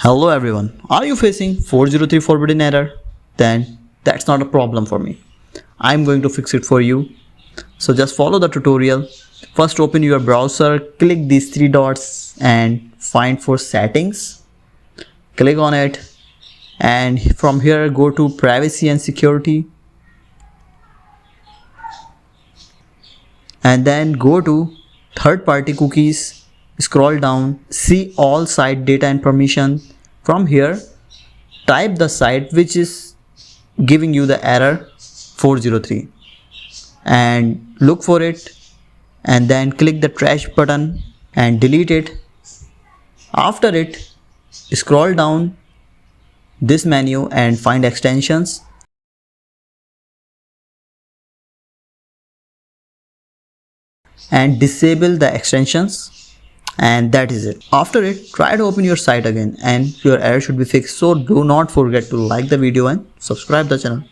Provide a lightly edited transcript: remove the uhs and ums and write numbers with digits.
Hello everyone, are you facing 403 forbidden error? Then that's not a problem for me. I'm going to fix it for you. So just follow the tutorial. First open your browser, click these three dots and find for settings. Click on it and from here go to privacy and security. And then go to third party cookies. Scroll down, see all site data and permission. From here, type the site which is giving you the error 403 and look for it and then click the trash button and delete it. After it, scroll down this menu and find extensions. And disable the extensions, and that is it. After it, try to open your site again and your error should be fixed. So do not forget to like the video and subscribe the channel.